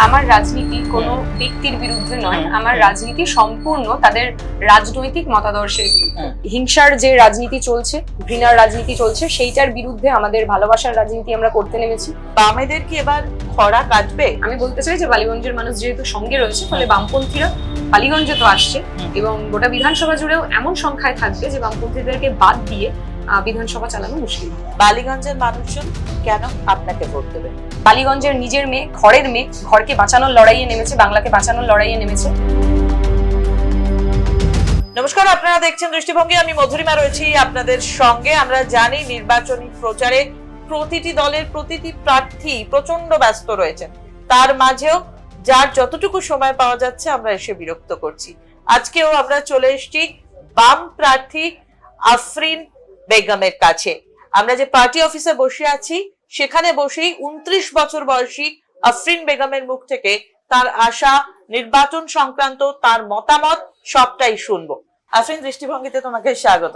আমার রাজনীতি কোনো ব্যক্তির বিরুদ্ধে নয়, আমার রাজনীতি সম্পূর্ণ তাদের রাজনৈতিক মতাদর্শের বিরুদ্ধে। হিংসার যে রাজনীতি চলছে, ঘৃণার রাজনীতি চলছে, সেইটার বিরুদ্ধে আমাদের ভালোবাসার রাজনীতি আমরা করতে নেমেছি। বামেদের কি এবার খরা কাটবে? আমি বলতে চাই যে বালিগঞ্জের মানুষ যেহেতু সঙ্গে রয়েছে, ফলে বামপন্থীরা বালিগঞ্জে তো আসছে এবং গোটা বিধানসভা জুড়েও এমন সংখ্যায় থাকবে যে বামপন্থীদেরকে বাদ দিয়ে বিধানসভা চালানো মুশকিল। বালিগঞ্জের মানুষজন কেন আপনাকে ভোট দেবে? বালিগঞ্জের নিজের মেয়ে, ঘরের মেয়ে, ঘরকে বাঁচানোর লড়াইয়ে নেমেছে, বাংলাকে বাঁচানোর লড়াইয়ে নেমেছে। নমস্কার, আপনারা দেখছেন দৃষ্টিভঙ্গি। আমি মধুরিমা রয়েছি আপনাদের সঙ্গে। আমরা জানি নির্বাচনী প্রচারে প্রতিটি দলের প্রতিটি প্রার্থী প্রচন্ড ব্যস্ত রয়েছেন, তার মাঝেও যার যতটুকু সময় পাওয়া যাচ্ছে আমরা এসে বিরক্ত করছি। আজকেও আমরা চলে এসেছি বাম প্রার্থী আফরিন বেগমের কাছে। আমরা যে পার্টি অফিসে বসে আছি সেখানে বসেই 29 বছর বয়সী আফরিন বেগমের মুখ থেকে তার আশা, নির্বাচন সংক্রান্ত তার মতামত সবটাই শুনবো। আফরিন, দৃষ্টিভঙ্গিতে তোমাকে স্বাগত।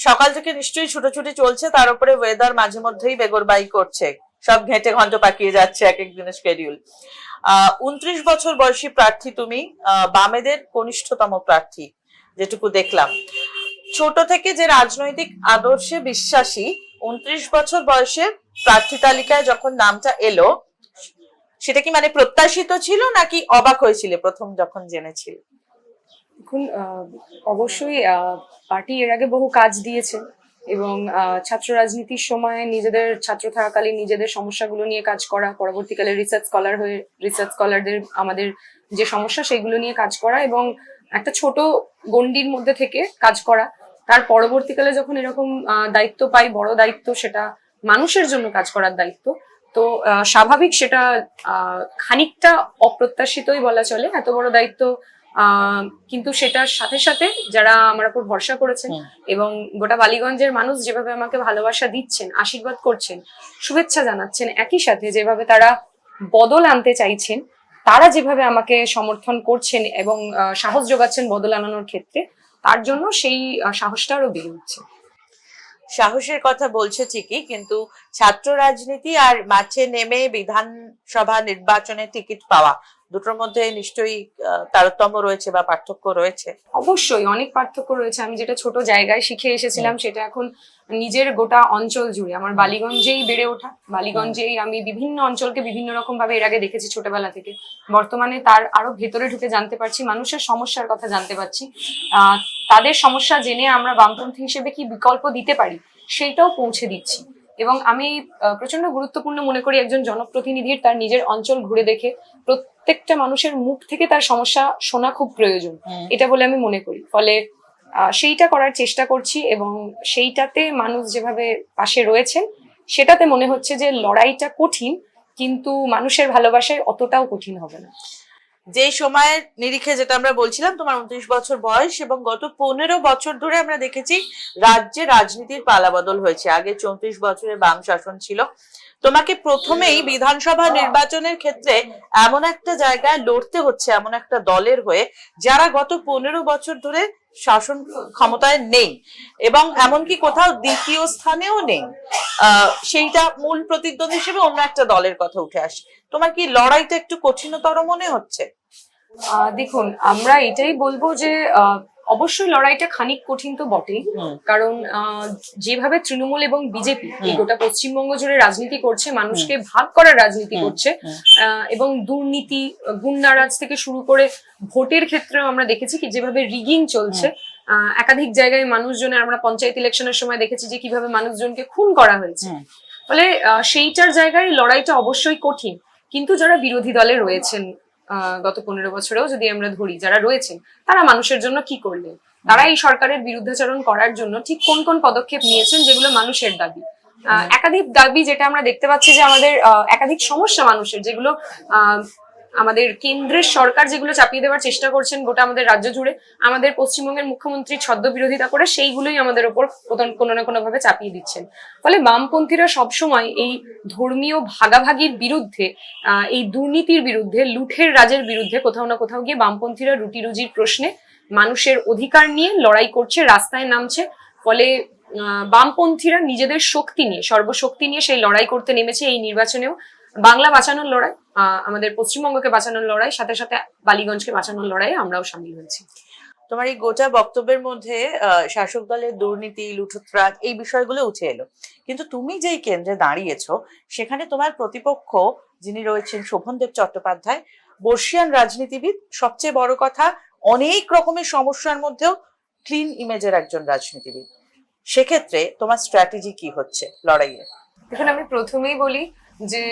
সকাল থেকে নিশ্চয়ই ছুটোছুটি চলছে, তার উপরে ওয়েদার মাঝে মধ্যেই বেগরবাই করছে, সব ঘেঁটে ঘন্ট পাকিয়ে যাচ্ছে এক এক দিনের শিডিউল। 29 বছর বয়সী প্রার্থী তুমি, বামেদের কনিষ্ঠতম প্রার্থী যেটুকু দেখলাম। ছোট থেকে যে রাজনৈতিক আদর্শে বিশ্বাসী, 29 বছর বয়সে প্রার্থী তালিকায় যখন নামটা এলো, সেটা কি মানে প্রত্যাশিত ছিল নাকি অবাক হয়েছিল প্রথম যখন জেনেছিল? এখন অবশ্যই পার্টি এর আগে বহু কাজ দিয়েছে এবং ছাত্র রাজনীতির সময় নিজেদের ছাত্র থাকাকালীন নিজেদের সমস্যাগুলো নিয়ে কাজ করা, পরবর্তীকালে রিসার্চ স্কলার হয়ে রিসার্চ স্কলারদের আমাদের যে সমস্যা সেগুলো নিয়ে কাজ করা এবং একটা ছোট গণ্ডির মধ্যে থেকে কাজ করা। তার পরবর্তীকালে যখন এরকম দায়িত্ব পাই, বড় দায়িত্ব, সেটা মানুষের জন্য কাজ করার দায়িত্ব, তো স্বাভাবিক সেটা খানিকটা অপ্রত্যাশিতই বলা চলে। এত বড় দায়িত্ব, কিন্তু সেটার সাথে সাথে যারা আমার উপর ভরসা করেছেন এবং গোটা বালিগঞ্জের মানুষ যেভাবে আমাকে ভালোবাসা দিচ্ছেন, আশীর্বাদ করছেন, শুভেচ্ছা জানাচ্ছেন, একই সাথে যেভাবে তারা বদল আনতে চাইছেন, তারা যেভাবে আমাকে সমর্থন করছেন এবং সাহস যোগাচ্ছেন বদল আনানোর ক্ষেত্রে, তার জন্য সেই সাহসটা আরো বেড়ে উঠছে। সাহসের কথা বলছে ঠিকই, কিন্তু ছাত্র রাজনীতি আর মাঠে নেমে বিধানসভা নির্বাচনে টিকিট পাওয়া, দুটোর মধ্যে নিশ্চয়ই তারতম্য রয়েছে বা পার্থক্য রয়েছে। অবশ্যই অনেক পার্থক্য রয়েছে। আমি যেটা ছোট জায়গায় শিখে এসেছিলাম সেটা এখন নিজের গোটা অঞ্চল জুড়ে, আমার বালিগঞ্জেই বেড়ে ওঠা, বালিগঞ্জেই আমি বিভিন্ন অঞ্চলকে বিভিন্ন রকম ভাবে এর আগে দেখেছি ছোটবেলা থেকে। বর্তমানে তার আরো ভেতরে ঢুকে জানতে পারছি, মানুষের সমস্যার কথা জানতে পারছি, তাদের সমস্যা জেনে আমরা বামপন্থী হিসেবে কি বিকল্প দিতে পারি সেইটাও পৌঁছে দিচ্ছি। এবং আমি প্রচন্ড গুরুত্বপূর্ণ মনে করি একজন জনপ্রতিনিধির তার নিজের অঞ্চল ঘুরে দেখে প্রত্যেকটা মানুষের মুখ থেকে তার সমস্যা শোনা খুব প্রয়োজন, এটা বলে আমি মনে করি। ফলে সেইটা করার চেষ্টা করছি এবং সেইটাতে মানুষ যেভাবে পাশে রয়েছেন সেটাতে মনে হচ্ছে যে লড়াইটা কঠিন, কিন্তু মানুষের ভালোবাসায় অতটাও কঠিন হবে না। যে সময়ের নিরিখে যেটা আমরা বলছিলাম, তোমার 29 বছর বয়স এবং গত 15 বছর ধরে আমরা দেখেছি রাজ্যে রাজনীতির পালাবদল হয়েছে। আগে 34 বছরের বাম শাসন ছিল। তোমাকে প্রথমেই বিধানসভা নির্বাচনের ক্ষেত্রে এমন একটা জায়গায় লড়তে হচ্ছে, এমন একটা দলের হয়ে যারা গত 15 বছর ধরে শাসন ক্ষমতায় নেই এবং এমনকি কোথাও দ্বিতীয় স্থানেও নেই। সেইটা মূল প্রতিদ্বন্দ্বী হিসেবে অন্য একটা দলের কথা উঠে আসে। তোমার কি লড়াইটা একটু কঠিনতর মনে হচ্ছে? দেখুন, আমরা এটাই বলবো যে অবশ্যই লড়াইটা খানিক কঠিন তো বটেই, কারণ যেভাবে তৃণমূল এবং বিজেপি এই গোটা পশ্চিমবঙ্গ জুড়ে রাজনীতি করছে, মানুষকে ভাগ করার রাজনীতি করছে এবং দুর্নীতি, গুন্ডারাজ থেকে শুরু করে ভোটের ক্ষেত্রেও আমরা দেখেছি কি যেভাবে রিগিং চলছে। একাধিক জায়গায় মানুষজনের, আমরা পঞ্চায়েত ইলেকশনের সময় দেখেছি যে কিভাবে মানুষজনকে খুন করা হয়েছে। ফলে সেইটার জায়গায় লড়াইটা অবশ্যই কঠিন, কিন্তু যারা বিরোধী দলে রয়েছেন গত 15 বছরেও যদি আমরা ধরি, যারা রয়েছেন তারা মানুষের জন্য কি করলেন, তারা এই সরকারের বিরুদ্ধাচরণ করার জন্য ঠিক কোন কোন পদক্ষেপ নিয়েছেন যেগুলো মানুষের দাবি, একাধিক দাবি, যেটা আমরা দেখতে পাচ্ছি যে আমাদের একাধিক সমস্যা মানুষের, যেগুলো আমাদের কেন্দ্রের সরকার যেগুলো চাপিয়ে দেওয়ার চেষ্টা করছেন গোটা আমাদের রাজ্য জুড়ে, আমাদের পশ্চিমবঙ্গের মুখ্যমন্ত্রী ছদ্ম বিরোধিতা করে সেইগুলোই আমাদের ওপর কোনো না কোনো ভাবে চাপিয়ে দিচ্ছেন। ফলে বামপন্থীরা সবসময় এই ধর্মীয় ভাগাভাগির বিরুদ্ধে, এই দুর্নীতির বিরুদ্ধে, লুঠের রাজের বিরুদ্ধে কোথাও না কোথাও গিয়ে বামপন্থীরা রুটি রুজির প্রশ্নে মানুষের অধিকার নিয়ে লড়াই করছে, রাস্তায় নামছে। ফলে বামপন্থীরা নিজেদের শক্তি নিয়ে, সর্বশক্তি নিয়ে সেই লড়াই করতে নেমেছে এই নির্বাচনেও। বাংলা বাঁচানোর লড়াই, আমাদের পশ্চিমবঙ্গকে বাঁচানোর লড়াই, সাথে সাথে বালিগঞ্জকে বাঁচানোর লড়াইয়ে আমরাও সামিল হয়েছি। তোমার এই গোটা বক্তব্যের মধ্যে শাসক দলের দুর্নীতি, লুঠতরাজ এই বিষয়গুলো উঠে এলো, কিন্তু তুমি যেই কেন্দ্রে দাঁড়িয়েছো সেখানে তোমার প্রতিপক্ষ যিনি রয়েছেন শোভনদেব চট্টোপাধ্যায়, বর্ষিয়ান রাজনীতিবিদ, সবচেয়ে বড় কথা অনেক রকমের সমস্যার মধ্যেও ক্লিন ইমেজের একজন রাজনীতিবিদ। সেক্ষেত্রে তোমার স্ট্র্যাটেজি কি হচ্ছে লড়াইয়ে? দেখুন, আমি প্রথমেই বলি যে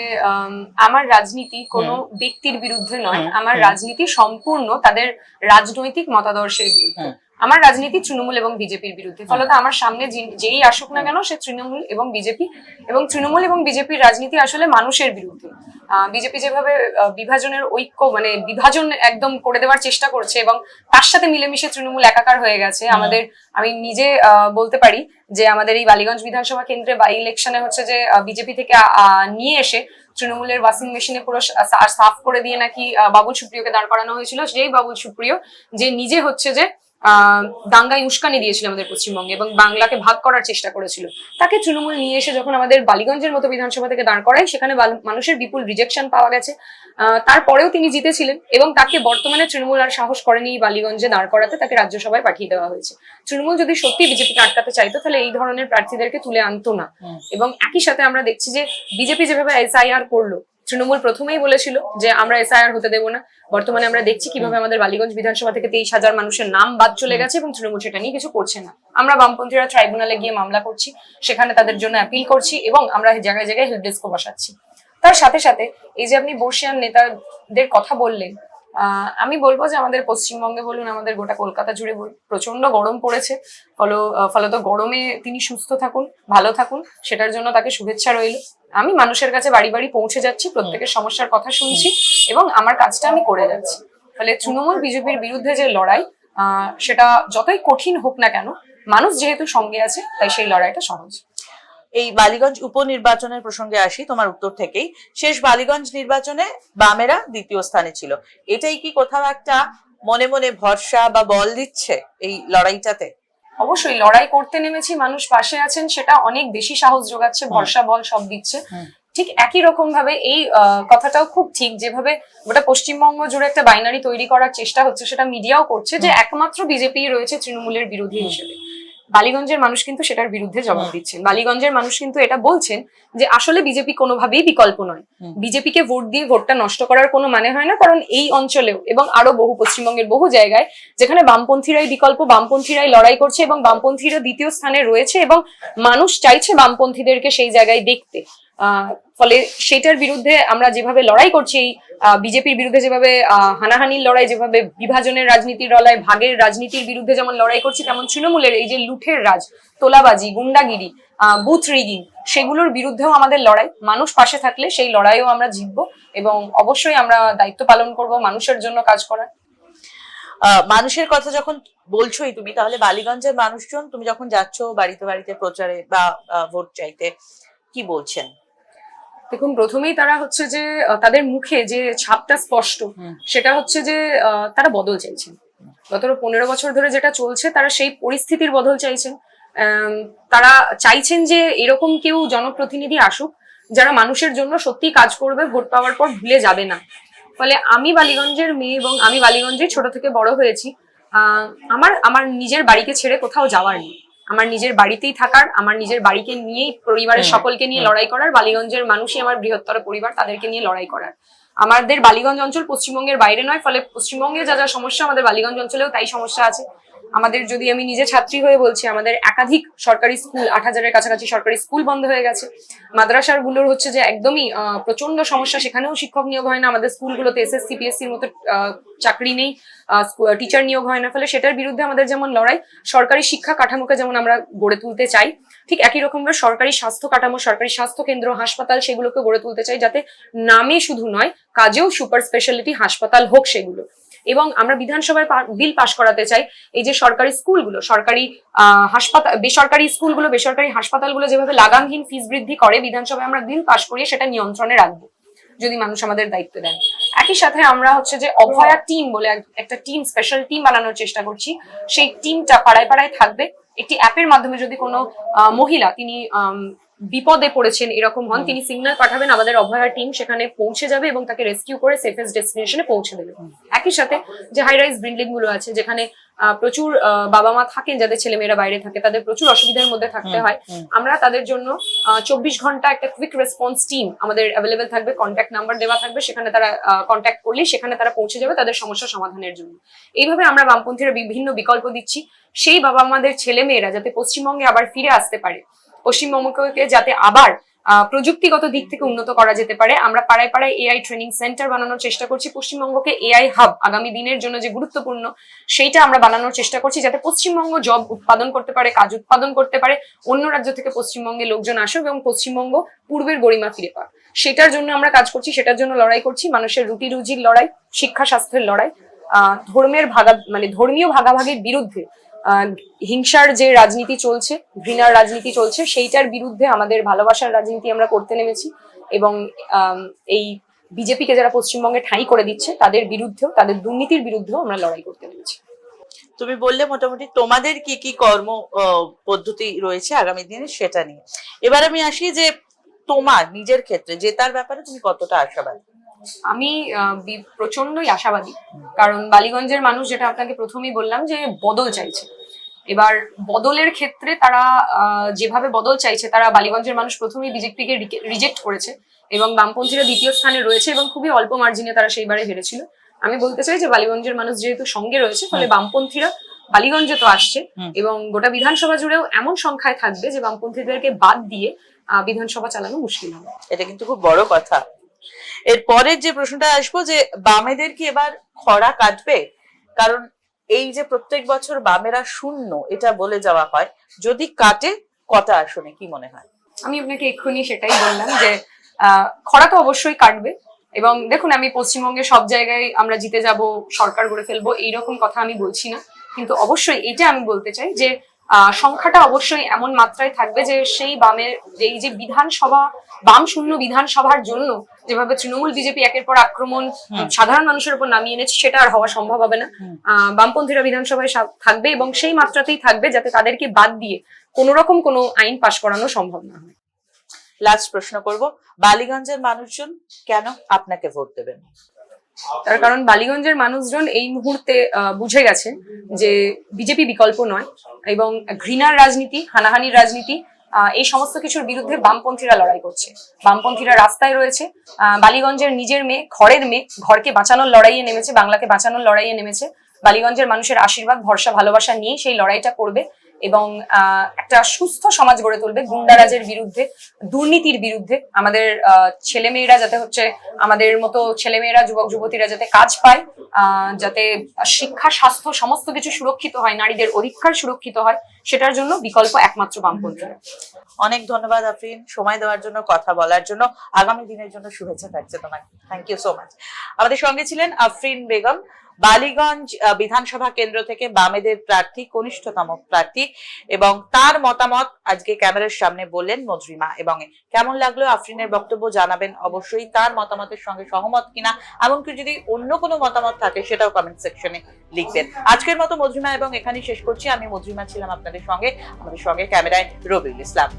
আমার রাজনীতি কোনো ব্যক্তির বিরুদ্ধে নয়, আমার রাজনীতি সম্পূর্ণ তাদের রাজনৈতিক মতাদর্শের বিরুদ্ধে। আমার রাজনীতি তৃণমূল এবং বিজেপির বিরুদ্ধে, ফলত আমার সামনে যেই আসুক না কেন সে তৃণমূল এবং বিজেপি, এবং তৃণমূল এবং বিজেপির রাজনীতি আসলে মানুষের বিরুদ্ধে। বিজেপি যেভাবে বিভাজনের ঐক্য মানে বিভাজন একদম করে দেওয়ার চেষ্টা করছে এবং তার সাথে মিলেমিশে তৃণমূল একাকার হয়ে গেছে। আমি নিজে বলতে পারি যে আমাদের এই বালিগঞ্জ বিধানসভা কেন্দ্রে বাই ইলেকশনে হচ্ছে যে বিজেপি থেকে নিয়ে এসে তৃণমূলের ওয়াশিং মেশিনে পুরো সাফ করে দিয়ে নাকি বাবুল সুপ্রিয়কে দাঁড় করানো হয়েছিল। যেই বাবুল সুপ্রিয় যে নিজে হচ্ছে যে দাঙ্গায় উস্কানি দিয়েছিল আমাদের পশ্চিমবঙ্গে এবং বাংলাকে ভাগ করার চেষ্টা করেছিল, তাকে তৃণমূল নিয়ে এসে যখন আমাদের বালিগঞ্জের মতো বিধানসভা থেকে দাঁড় করায়, সেখানে মানুষের বিপুল রিজেকশন পাওয়া গেছে। তারপরেও তিনি জিতেছিলেন এবং তাকে বর্তমানে তৃণমূল আর সাহস করেনি বালিগঞ্জে দাঁড় করাতে, তাকে রাজ্যসভায় পাঠিয়ে দেওয়া হয়েছে। তৃণমূল যদি সত্যি বিজেপিকে আটকাতে চাইতো তাহলে এই ধরনের প্রার্থীদেরকে তুলে আনতো না। এবং একই সাথে আমরা দেখছি যে বিজেপি যেভাবে SIR করলো, তৃণমূল প্রথমেই বলেছিল যে আমরা SIR হতে দেবো না। বর্তমানে আমরা দেখছি কিভাবে আমাদের বালিগঞ্জ বিধানসভা থেকে 23,000 মানুষের নাম বাদ চলে গেছে এবং তৃণমূল সেটা নিয়ে কিছু করছে না। আমরা বামপন্থীরা ট্রাইব্যুনালে গিয়ে মামলা করছি, সেখানে তাদের জন্য অ্যাপিল করছি এবং আমরা জায়গায় জায়গায় হেল্প ডেস্কও বসাচ্ছি। তার সাথে সাথে এই যে আপনি বর্ষিয়ান নেতাদের কথা বললেন, আমি বলবো যে আমাদের পশ্চিমবঙ্গে বলুন, আমাদের গোটা কলকাতা জুড়ে প্রচন্ড গরম পড়েছে। ফলত গরমে তিনি সুস্থ থাকুন, ভালো থাকুন, সেটার জন্য তাকে শুভেচ্ছা রইল। আমি মানুষের কাছে বাড়ি বাড়ি পৌঁছে যাচ্ছি, প্রত্যেকের সমস্যার কথা শুনছি এবং আমার কাজটা আমি করে যাচ্ছি। ফলে তৃণমূল বিজেপির বিরুদ্ধে যে লড়াই, সেটা যতই কঠিন হোক না কেন, মানুষ যেহেতু সঙ্গে আছে তাই সেই লড়াইটা সহজ। এই বালিগঞ্জ উপনির্বাচনের প্রসঙ্গে আসি তোমার উত্তর থেকেই। শেষ বালিগঞ্জ নির্বাচনে বামেরা দ্বিতীয় স্থানে ছিল, এটাই কি কোথাও একটা মনে মনে ভরসা বা বল দিচ্ছে এই লড়াইটাতে? অবশ্যই লড়াই করতে নেমেছি, মানুষ পাশে আছেন, সেটা অনেক বেশি সাহস যোগাচ্ছে, ভরসা বল সব দিচ্ছে। ঠিক একই রকম ভাবে এই কথাটাও খুব ঠিক, যেভাবে গোটা পশ্চিমবঙ্গ জুড়ে একটা বাইনারি তৈরি করার চেষ্টা হচ্ছে, সেটা মিডিয়াও করছে যে একমাত্র বিজেপি রয়েছে তৃণমূলের বিরোধী হিসেবে। বালিগঞ্জের মানুষ কিন্তু সেটার বিরুদ্ধে জবাব দিচ্ছেন। বালিগঞ্জের মানুষ কিন্তু এটা বলছেন যে আসলে বিজেপি কোনোভাবেই বিকল্প নয়, বিজেপিকে ভোট দিয়ে ভোটটা নষ্ট করার কোনো মানে হয় না। কারণ এই অঞ্চলেও এবং আরো বহু পশ্চিমবঙ্গের বহু জায়গায় যেখানে বামপন্থীরাই বিকল্প, বামপন্থীরাই লড়াই করছে এবং বামপন্থীরা দ্বিতীয় স্থানে রয়েছে এবং মানুষ চাইছে বামপন্থীদেরকে সেই জায়গায় দেখতে। ফলে সেটার বিরুদ্ধে আমরা যেভাবে লড়াই করছি, বিজেপির বিরুদ্ধে যেভাবে হানাহানির লড়াই, যেভাবে বিভাজনের রাজনীতির লড়াই, ভাগের রাজনীতির বিরুদ্ধে যেমন লড়াই করছি, তেমন তৃণমূলের এই যে লুঠের রাজ, তোলাবাজি, গুন্ডাগিরি, বুথ রিগিং, সেগুলোর বিরুদ্ধেও আমাদের লড়াই। মানুষ পাশে থাকলে সেই লড়াইও আমরা জিতবো এবং অবশ্যই আমরা দায়িত্ব পালন করব মানুষের জন্য কাজ করার। মানুষের কথা যখন বলছোই তুমি, তাহলে বালিগঞ্জের মানুষজন তুমি যখন যাচ্ছ বাড়িতে বাড়িতে প্রচারে বা ভোট চাইতে, কি বলছেন? দেখুন, প্রথমেই তারা হচ্ছে যে তাদের মুখে যে ছাপটা স্পষ্ট, সেটা হচ্ছে যে তারা বদল চাইছেন। গত 15 বছর ধরে যেটা চলছে, তারা সেই পরিস্থিতির বদল চাইছেন। তারা চাইছেন যে এরকম কেউ জনপ্রতিনিধি আসুক যারা মানুষের জন্য সত্যি কাজ করবে, ভোট পাওয়ার পর ভুলে যাবে না। ফলে আমি বালিগঞ্জের মেয়ে এবং আমি বালিগঞ্জে ছোট থেকে বড় হয়েছি। আমার নিজের বাড়িকে ছেড়ে কোথাও যাওয়ার নেই, আমার নিজের বাড়িতেই থাকার, আমার নিজের বাড়িকে নিয়েই পরিবারের সকলকে নিয়ে লড়াই করার, বালিগঞ্জের মানুষই আমার বৃহত্তর পরিবার, তাদেরকে নিয়ে লড়াই করার। আমাদের বালিগঞ্জ অঞ্চল পশ্চিমবঙ্গের বাইরে নয়, ফলে পশ্চিমবঙ্গে যা যা সমস্যা আমাদের বালিগঞ্জ অঞ্চলেও তাই সমস্যা আছে। আমাদের যদি আমি নিজে ছাত্রী হয়ে বলছি, আমাদের একাধিক সরকারি স্কুল, 8,000-এর কাছাকাছি সরকারি স্কুল বন্ধ হয়ে গেছে। মাদ্রাসার গুলোর হচ্ছে যে একদমই প্রচন্ড সমস্যা, সেখানেও শিক্ষক নিয়োগ হয় না। আমাদের স্কুলগুলোতে SSC PSCর মতো চাকরি নেই, টিচার নিয়োগ হয় না। ফলে সেটার বিরুদ্ধে আমাদের যেমন লড়াই, সরকারি শিক্ষা কাঠামোকে যেমন আমরা গড়ে তুলতে চাই, ঠিক একই রকম ভাবে সরকারি স্বাস্থ্য কাঠামো, সরকারি স্বাস্থ্য কেন্দ্র, হাসপাতাল, সেগুলোকে গড়ে তুলতে চাই, যাতে নামে শুধু নয় কাজেও সুপার স্পেশালিটি হাসপাতাল হোক সেগুলো। এবং আমরা বিধানসভায় বিল পাশ করাতে চাই এই যে সরকারি স্কুলগুলো, সরকারি হাসপাতাল, বেসরকারি স্কুলগুলো, বেসরকারি হাসপাতালগুলো যেভাবে লাগামহীন ফিস বৃদ্ধি করে, বিধানসভায় আমরা বিল পাশ করিয়ে সেটা নিয়ন্ত্রণে রাখবো যদি মানুষ আমাদের দায়িত্ব দেন। একই সাথে আমরা হচ্ছে যে অভয়া টিম বলে একটা টিম, স্পেশাল টিম বানানোর চেষ্টা করছি। সেই টিমটা পাড়ায় পাড়ায় থাকবে। একটি অ্যাপের মাধ্যমে যদি কোনো মহিলা তিনি বিপদে পড়েছেন এরকম হন, তিনি সিগন্যাল পাঠাবেন, আমাদের অভয়া টিম সেখানে পৌঁছে যাবে এবং তাকে রেস্কিউ করে সেফেস্ট ডেস্টিনেশনে পৌঁছে দেবে। একই সাথে যে হাই রাইজ বিল্ডিং গুলো আছে যেখানে প্রচুর বাবা মা থাকেন, যাদের ছেলেমেয়েরা বাইরে থাকে, তাদের প্রচুর অসুবিধার মধ্যে থাকতে হয়, আমরা তাদের জন্য 24 ঘন্টা একটা কুইক রেসপন্স টিম আমাদের অ্যাভেলেবেল থাকবে, কন্ট্যাক্ট নাম্বার দেওয়া থাকবে, সেখানে তারা কন্ট্যাক্ট করলেই সেখানে তারা পৌঁছে যাবে তাদের সমস্যা সমাধানের জন্য। এইভাবে আমরা বামপন্থীরা বিভিন্ন বিকল্প দিচ্ছি সেই বাবা মাদের ছেলে মেয়েরা যাতে পশ্চিমবঙ্গে আবার ফিরে আসতে পারে, পশ্চিমবঙ্গকে যাতে আবার প্রযুক্তিগত দিক থেকে উন্নত করা যেতে পারে। আমরা পাড়ায় পাড়ায় এআই ট্রেনিং সেন্টার বানানোর চেষ্টা করছি, পশ্চিমবঙ্গকে এআই হাব আগামী দিনের জন্য যে গুরুত্বপূর্ণ সেইটা আমরা বানানোর চেষ্টা করছি, যাতে পশ্চিমবঙ্গ জব উৎপাদন করতে পারে, কাজ উৎপাদন করতে পারে, অন্য রাজ্য থেকে পশ্চিমবঙ্গে লোকজন আসুক এবং পশ্চিমবঙ্গ পূর্বের গরিমা ফিরে পাক। সেটার জন্য আমরা কাজ করছি, সেটার জন্য লড়াই করছি, মানুষের রুটি রুজির লড়াই, শিক্ষা স্বাস্থ্যের লড়াই, ধর্মীয় ভাগাভাগির বিরুদ্ধে, হিংসার যে রাজনীতি চলছে, ঘৃণার রাজনীতি চলছে, সেইটার বিরুদ্ধে আমাদের ভালোবাসার রাজনীতি আমরা করতে নেমেছি এবং এই বিজেপিকে যারা পশ্চিমবঙ্গে ঠাঁই করে দিচ্ছে তাদের বিরুদ্ধেও, তাদের দুর্নীতির বিরুদ্ধেও আমরা লড়াই করতে নেমেছি। তুমি বললে মোটামুটি তোমাদের কি কি কর্ম পদ্ধতি রয়েছে আগামী দিনে সেটা নিয়ে। এবার আমি আসি যে তোমার নিজের ক্ষেত্রে জেতার ব্যাপারে তুমি কতটা আশাবাদী? আমি প্রচন্ডই আশাবাদী, কারণ বালিগঞ্জের মানুষ, যেটা আপনাকে প্রথমেই বললাম, যে বদল চাইছে। এবার বদলের ক্ষেত্রে তারা যেভাবে বদল চাইছে, তারা বালিগঞ্জের মানুষ প্রথমেই বিজেপিকে রিজেক্ট করেছে এবং বামপন্থীরা দ্বিতীয় স্থানে রয়েছে এবং খুবই অল্প মার্জিনে তারা সেইবারে হেরেছিল। আমি বলতে চাই যে বালিগঞ্জের মানুষ যেহেতু সঙ্গে রয়েছে, ফলে বামপন্থীরা বালিগঞ্জে তো আসছে এবং গোটা বিধানসভা জুড়েও এমন সংখ্যায় থাকবে যে বামপন্থীদেরকে বাদ দিয়ে বিধানসভা চালানো মুশকিল হবে। এটা কিন্তু খুব বড় কথা। এর পরের যে প্রশ্নটা আসবো, যে বামেদের কি এবার খরা কাটবে? কারণ এই যে প্রত্যেক বছর বামেরা শূন্য এটা বলে যাওয়া হয়, যদি কাটে কটা আসনে কি মনে হয়? আমি আপনাকে এক্ষুনি সেটাই বললাম যে খরা তো অবশ্যই কাটবে। এবং দেখুন, আমি পশ্চিমবঙ্গে সব জায়গায় আমরা জিতে যাব, সরকার গড়ে ফেলবো, এইরকম কথা আমি বলছি না, কিন্তু অবশ্যই এটা আমি বলতে চাই যে সংখ্যাটা অবশ্যই এমন মাত্রায় থাকবে যে সেই বামের এই যে বিধানসভা, বাম শূন্য বিধানসভার জন্য যেভাবে তৃণমূল বিজেপি একের পর আক্রমণ সাধারণ মানুষের উপর নামিয়ে এনেছে, সেটা আর হওয়া সম্ভব হবে না। বামপন্থীরা বিধানসভায় থাকবে এবং সেই মাত্রাতেই থাকবে যাতে তাদেরকে বাদ দিয়ে কোনো রকম কোনো আইন পাশ করানো সম্ভব না হয়। লাস্ট প্রশ্ন করব, বালিগঞ্জের মানুষজন কেন আপনাকে ভোট দেবেন? তার কারণ বালিগঞ্জের মানুষজন এই মুহূর্তে বুঝে গেছে যে বিজেপি বিকল্প নয় এবং ঘৃণার রাজনীতি, হানাহানির রাজনীতি, এই সমস্ত কিছুর বিরুদ্ধে বামপন্থীরা লড়াই করছে। বামপন্থীরা রাস্তায় রয়েছে, বালিগঞ্জের নিজের মেয়ে, ঘরের মেয়ে, ঘরকে বাঁচানোর লড়াইয়ে নেমেছে, বাংলাকে বাঁচানোর লড়াইয়ে নেমেছে। বালিগঞ্জের মানুষের আশীর্বাদ, ভরসা, ভালোবাসা নিয়ে সেই লড়াইটা করবে এবং একটা সুস্থ সমাজ গড়ে তুলবে, গুন্ডারাজের বিরুদ্ধে, দুর্নীতির বিরুদ্ধে। আমাদের ছেলেমেয়েরা যাতে আমাদের মতো ছেলেমেয়েরা, যুবক যুবতীরা যাতে কাজ পায়, যাতে শিক্ষা স্বাস্থ্য সমস্ত কিছু সুরক্ষিত হয়, নারীদের অধিকার সুরক্ষিত হয়, সেটার জন্য বিকল্প একমাত্র বামপন্থীরা। অনেক ধন্যবাদ আফরিন, সময় দেওয়ার জন্য, কথা বলার জন্য। আগামী দিনের জন্য শুভেচ্ছা থাকছে তোমাকে। Thank you so much. আমাদের সঙ্গে ছিলেন আফরিন বেগম, বালিগঞ্জ বিধানসভা কেন্দ্র থেকে বামেদের প্রার্থী, কনিষ্ঠতম প্রার্থী, এবং তার মতামত আজকে ক্যামেরার সামনে বললেন মধুরিমা। এবং কেমন লাগলো আফরিনের বক্তব্য জানাবেন অবশ্যই, তার মতামতের সঙ্গে সহমত কিনা, এমনকি যদি অন্য কোনো মতামত থাকে সেটাও কমেন্ট সেকশনে লিখবেন। আজকের মতো মধুরিমা এবং এখানেই শেষ করছি। আমি মধুরিমা ছিলাম আপনাদের সঙ্গে, আমাদের সঙ্গে ক্যামেরায় রবিউল ইসলাম।